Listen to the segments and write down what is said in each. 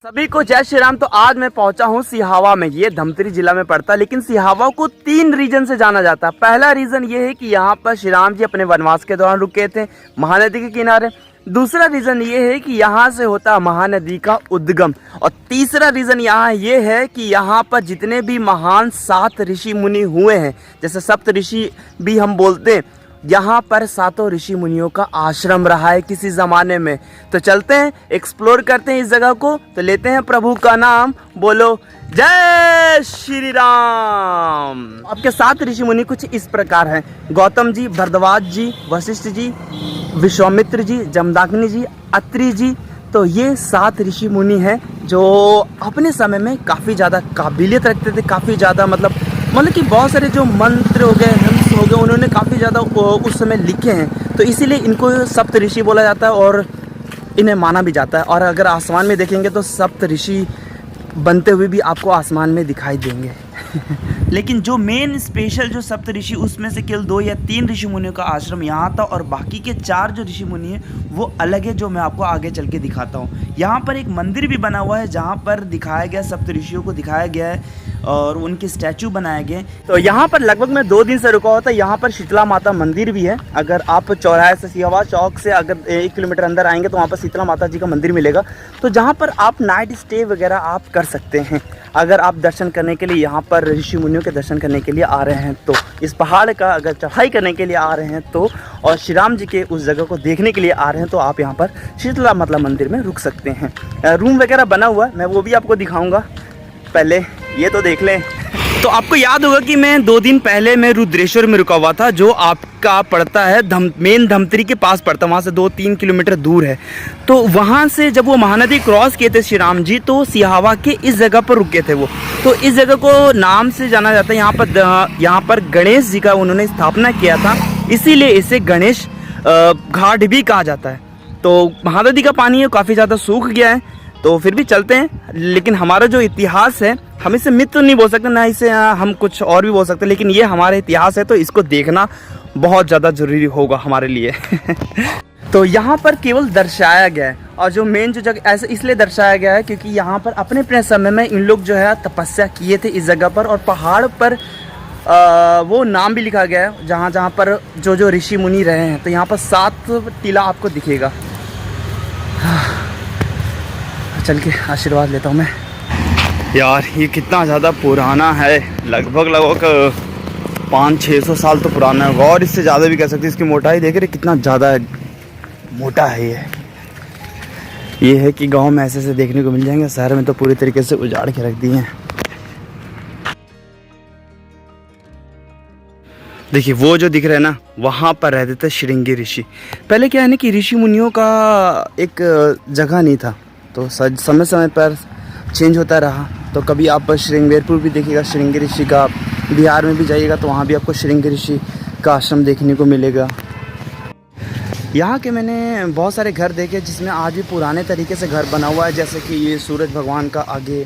सभी को जय श्री राम। तो आज मैं पहुंचा हूं सिहावा में। ये धमतरी जिला में पड़ता है, लेकिन सिहावा को 3 रीजन से जाना जाता है। पहला रीजन ये है कि यहाँ पर श्री राम जी अपने वनवास के दौरान रुके थे महानदी के किनारे। दूसरा रीजन ये है कि यहाँ से होता है महानदी का उद्गम। और तीसरा रीजन यहाँ ये है कि यहाँ पर जितने भी महान 7 ऋषि मुनि हुए हैं, जैसे सप्त ऋषि भी हम बोलते हैं, यहाँ पर 7 ऋषि मुनियों का आश्रम रहा है किसी ज़माने में। तो चलते हैं, एक्सप्लोर करते हैं इस जगह को। तो लेते हैं प्रभु का नाम, बोलो जय श्री राम। आपके 7 ऋषि मुनि कुछ इस प्रकार हैं: गौतम जी, भरद्वाज जी, वशिष्ठ जी, विश्वामित्र जी, जमदग्नि जी, अत्रि जी। तो ये 7 ऋषि मुनि हैं जो अपने समय में काफ़ी ज़्यादा काबिलियत रखते थे, काफ़ी ज़्यादा मतलब कि बहुत सारे जो मंत्र हो गए, हंस हो गए, उन्होंने काफ़ी ज़्यादा उस समय लिखे हैं। तो इसीलिए इनको सप्त ऋषि बोला जाता है और इन्हें माना भी जाता है। और अगर आसमान में देखेंगे तो सप्त ऋषि बनते हुए भी आपको आसमान में दिखाई देंगे। लेकिन जो मेन स्पेशल जो सप्त ऋषि, उसमें से केवल 2 या 3 ऋषि मुनियों का आश्रम यहाँ था, और बाकी के 4 जो ऋषि मुनि हैं वो अलग है, जो मैं आपको आगे चल के दिखाता हूँ। यहाँ पर एक मंदिर भी बना हुआ है जहाँ पर दिखाया गया, सप्त ऋषियों को दिखाया गया है और उनके स्टैचू बनाए गए। तो यहाँ पर लगभग मैं 2 दिन से रुका हुआ था। यहाँ पर शीतला माता मंदिर भी है। अगर आप चौराहे से, सिहावा चौक से अगर 1 किलोमीटर अंदर आएंगे तो वहाँ पर शीतला माता जी का मंदिर मिलेगा। तो जहाँ पर आप नाइट स्टे वगैरह आप कर सकते हैं, अगर आप दर्शन करने के लिए यहाँ पर ऋषि मुनियों के दर्शन करने के लिए आ रहे हैं तो। इस पहाड़ का अगर चढ़ाई करने के लिए आ रहे हैं तो, और श्री राम जी के उस जगह को देखने के लिए आ रहे हैं तो आप यहाँ पर शीतला माता मंदिर में रुक सकते हैं। रूम वगैरह बना हुआ है, मैं वो भी आपको दिखाऊंगा। पहले ये तो देख लें। तो आपको याद होगा कि मैं 2 दिन पहले मैं रुद्रेश्वर में रुका हुआ था, जो आपका पड़ता है मेन धमतरी के पास पड़ता है, वहाँ से 2-3 किलोमीटर दूर है। तो वहाँ से जब वो महानदी क्रॉस किए थे श्री राम जी, तो सिहावा के इस जगह पर रुके थे वो। तो इस जगह को नाम से जाना जाता है। यहाँ पर गणेश जी का उन्होंने स्थापना किया था, इसीलिए इसे गणेश घाट भी कहा जाता है। तो महानदी का पानी है काफ़ी ज़्यादा सूख गया है, तो फिर भी चलते हैं। लेकिन हमारा जो इतिहास है, हम इसे मिथ तो नहीं बोल सकते, ना इसे हम कुछ और भी बोल सकते, लेकिन ये हमारा इतिहास है तो इसको देखना बहुत ज़्यादा ज़रूरी होगा हमारे लिए। तो यहाँ पर केवल दर्शाया गया है, और जो मेन जो जगह ऐसे इसलिए दर्शाया गया है क्योंकि यहाँ पर अपने समय में इन लोग जो है तपस्या किए थे इस जगह पर। और पहाड़ पर वो नाम भी लिखा गया है जहाँ पर जो ऋषि मुनि रहे हैं। तो यहाँ पर 7 टीला आपको दिखेगा। चल के आशीर्वाद लेता हूँ मैं। यार ये कितना ज़्यादा पुराना है, लगभग 500-600 साल तो पुराना है, और इससे ज़्यादा भी कह सकते हैं। इसकी मोटाई देख रहे कितना ज़्यादा मोटा है ये है कि गांव में ऐसे देखने को मिल जाएंगे, शहर में तो पूरी तरीके से उजाड़ के रख दिए हैं। देखिए वो जो दिख रहा है ना, वहाँ पर रहते थे श्रृंगी ऋषि। पहले क्या है ना कि ऋषि मुनियों का एक जगह नहीं था, तो समय पर चेंज होता रहा। तो कभी आप श्रृंगेरपुर भी देखिएगा श्रृंगी ऋषि का, बिहार में भी जाइएगा तो वहाँ भी आपको श्रृंगी ऋषि का आश्रम देखने को मिलेगा। यहाँ के मैंने बहुत सारे घर देखे जिसमें आज भी पुराने तरीके से घर बना हुआ है, जैसे कि ये सूरज भगवान का आगे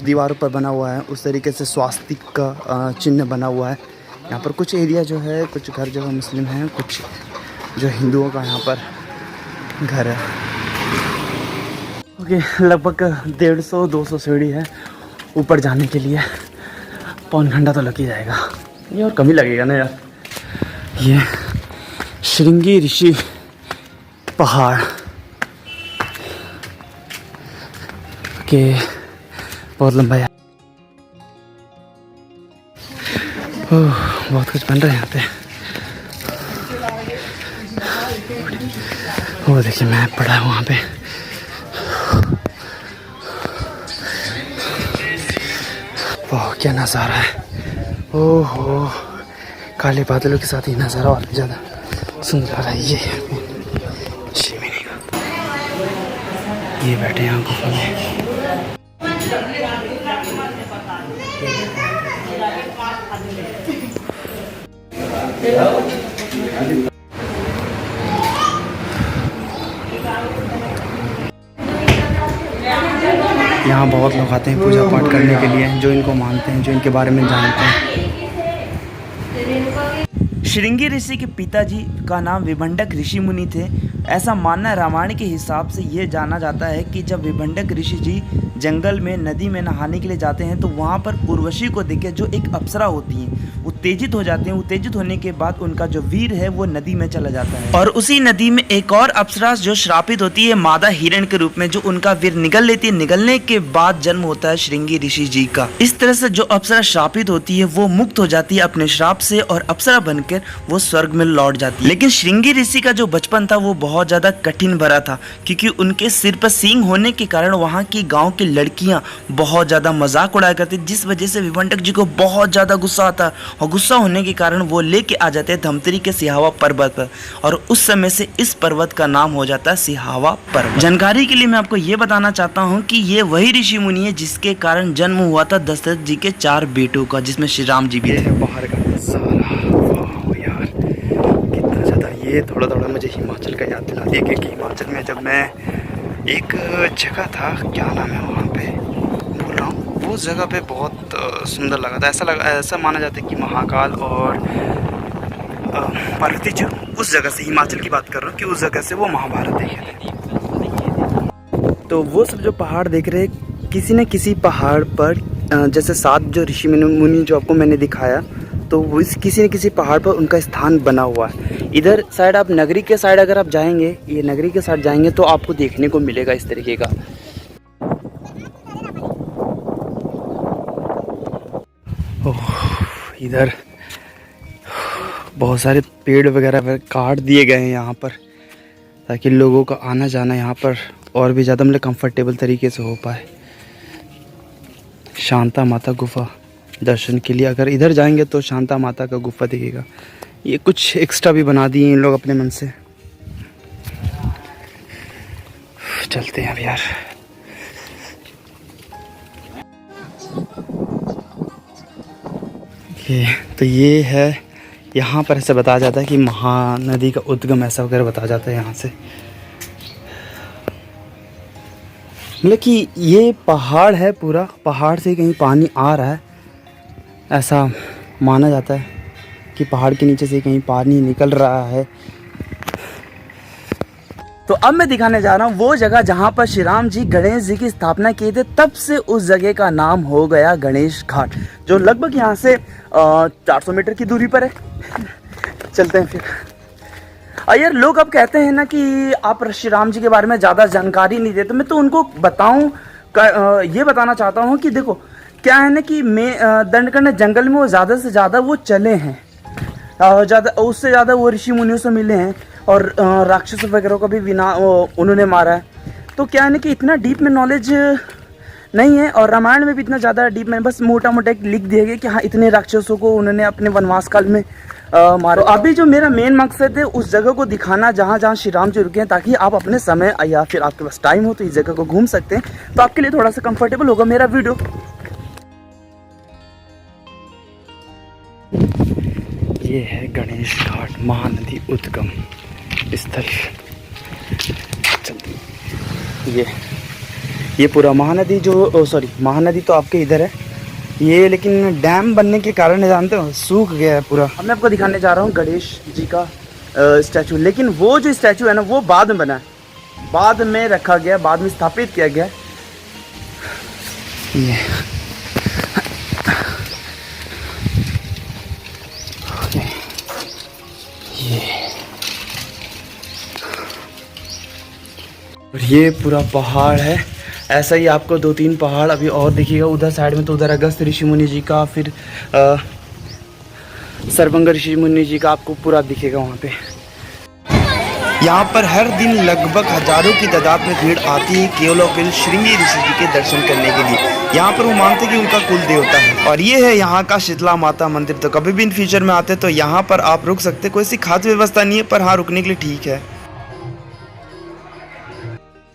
दीवारों पर बना हुआ है, उस तरीके से स्वास्तिक का चिन्ह बना हुआ है। यहाँ पर कुछ एरिया जो है, कुछ घर जो है मुस्लिम हैं, कुछ जो हिंदुओं का यहाँ पर घर है। ओके, लगभग 150-200 सीढ़ी है ऊपर जाने के लिए। पौन घंटा तो लग ही जाएगा, ये और कम ही लगेगा ना यार। ये श्रृंगी ऋषि पहाड़ के बहुत लंबा है। बहुत कुछ बन रहा है यहाँ पे। वो देखिए मैप पड़ा है वहाँ पे। वाह क्या नज़ारा है। ओहो, काले बादलों के साथ ही नज़ारा और ज़्यादा सुंदर आ रहा है। ये शिवलिंग, ये बैठे यहाँ गुफा में। यहाँ बहुत लोग आते हैं पूजा पाठ करने के लिए, जो इनको मानते हैं, जो इनके बारे में जानते हैं। श्रृंगी ऋषि के पिताजी का नाम विभंडक ऋषि मुनि थे। ऐसा मानना रामायण के हिसाब से ये जाना जाता है कि जब विभंडक ऋषि जी जंगल में नदी में नहाने के लिए जाते हैं तो वहाँ पर उर्वशी को देखे जो एक अप्सरा होती है उत्तेजित हो जाते हैं। उत्तेजित होने के बाद उनका जो वीर है वो नदी में चला जाता है और उसी नदी में एक और अप्सरा जो श्रापित होती है मादा हिरण के रूप में, जो उनका वीर निगल लेती है। निगलने के बाद जन्म होता है श्रृंगी ऋषि जी का। इस तरह से जो अप्सरा श्रापित होती है वो मुक्त हो जाती है अपने श्राप से और अप्सरा बनकर वो स्वर्ग में लौट जाती है। लेकिन श्रृंगी ऋषि का जो बचपन था वो बहुत ज्यादा कठिन भरा था, क्योंकि उनके सिर पर सींग होने के कारण वहाँ की गाँव की लड़कियां बहुत ज्यादा मजाक उड़ाया करती, जिस वजह से विभंडक जी को बहुत ज्यादा गुस्सा आता और गुस्सा होने के कारण वो लेके आ जाते हैं धमतरी के सिहावा पर्वत पर और उस समय से इस पर्वत का नाम हो जाता है सिहावा पर्वत। जानकारी के लिए मैं आपको ये बताना चाहता हूँ कि ये वही ऋषि मुनि है जिसके कारण जन्म हुआ था दशरथ जी के 4 बेटों का, जिसमें श्री राम जी भी है। बाहर का यार कितना ज्यादा ये थोड़ा थोड़ा मुझे हिमाचल का याद दिला दिया, क्योंकि हिमाचल में जब मैं एक जगह था, क्या नाम है वहाँ पे भूल रहा हूँ, वो जगह पे बहुत सुंदर लगा था। ऐसा माना जाता है कि महाकाल और पार्वती जी उस जगह से, हिमाचल की बात कर रहा हूँ, कि उस जगह से वो महाभारत देखे थे। तो वो सब जो पहाड़ देख रहे हैं, किसी न किसी पहाड़ पर जैसे 7 जो ऋषि मुनि जो आपको मैंने दिखाया, तो वो किसी न किसी पहाड़ पर उनका स्थान बना हुआ है। इधर साइड आप नगरी के साइड अगर आप जाएंगे, ये नगरी के साइड जाएंगे तो आपको देखने को मिलेगा इस तरीके का। इधर बहुत सारे पेड़ वगैरह काट दिए गए हैं यहाँ पर, ताकि लोगों का आना जाना यहाँ पर और भी ज़्यादा मतलब कंफर्टेबल तरीके से हो पाए। शांता माता गुफा दर्शन के लिए अगर इधर जाएंगे तो शांता माता का गुफा दिखेगा। ये कुछ एक्स्ट्रा भी बना दिए इन लोग अपने मन से। चलते हैं अब यार। ये है, यहाँ पर ऐसे बताया जाता है कि महानदी का उद्गम ऐसा वगैरह बताया जाता है यहाँ से। मतलब कि ये पहाड़ है, पूरा पहाड़ से कहीं पानी आ रहा है, ऐसा माना जाता है कि पहाड़ के नीचे से कहीं पानी निकल रहा है। तो अब मैं दिखाने जा रहा हूँ वो जगह जहाँ पर श्री राम जी गणेश जी की स्थापना किए थे, तब से उस जगह का नाम हो गया गणेश घाट, जो लगभग यहाँ से 400 मीटर की दूरी पर है। चलते हैं फिर। यार लोग अब कहते हैं ना कि आप श्री राम जी के बारे में ज़्यादा जानकारी नहीं देते, मैं तो उनको ये बताना चाहता हूँ कि देखो क्या है ना कि दंडकर्ण जंगल में वो ज़्यादा से ज़्यादा वो चले हैं, उससे ज़्यादा वो ऋषि मुनियों से मिले हैं और राक्षस वगैरह का भी उन्होंने मारा है। तो क्या है ना कि इतना डीप में नॉलेज नहीं है और रामायण में भी इतना ज़्यादा डीप में, बस मोटा मोटा एक लिख दिया गया कि हाँ इतने राक्षसों को उन्होंने अपने वनवास काल में मारा। अभी जो मेरा मेन मकसद है उस जगह को दिखाना जहाँ जहाँ श्री राम जी रुके हैं, ताकि आप अपने समय या फिर आपके पास टाइम हो तो इस जगह को घूम सकते हैं, तो आपके लिए थोड़ा सा कंफर्टेबल होगा मेरा वीडियो। ये है गणेश घाट, महानदी उद्गम स्थल। ये पूरा महानदी महानदी तो आपके इधर है ये, लेकिन डैम बनने के कारण जानते हो सूख गया है पूरा। अब मैं आपको दिखाने जा रहा हूँ गणेश जी का स्टैचू, लेकिन वो जो स्टैचू है ना वो बाद में बना है, बाद में रखा गया, बाद में स्थापित किया गया। ये पूरा पहाड़ है, ऐसा ही आपको 2-3 पहाड़ अभी और दिखेगा उधर साइड में। तो उधर अगस्त ऋषि मुनि जी का, फिर सर्वंग ऋषि मुनि जी का आपको पूरा दिखेगा वहाँ पे। यहाँ पर हर दिन लगभग हजारों की तादाद में भीड़ आती है केवल और केवल श्रृंगी ऋषि जी के दर्शन करने के लिए। यहाँ पर वो मानते हैं कि उनका कुल देवता है। और ये है यहाँ का शीतला माता मंदिर। तो कभी भी इन फ्यूचर में आते तो यहाँ पर आप रुक सकते, कोई सी खास व्यवस्था नहीं है, पर हाँ रुकने के लिए ठीक है।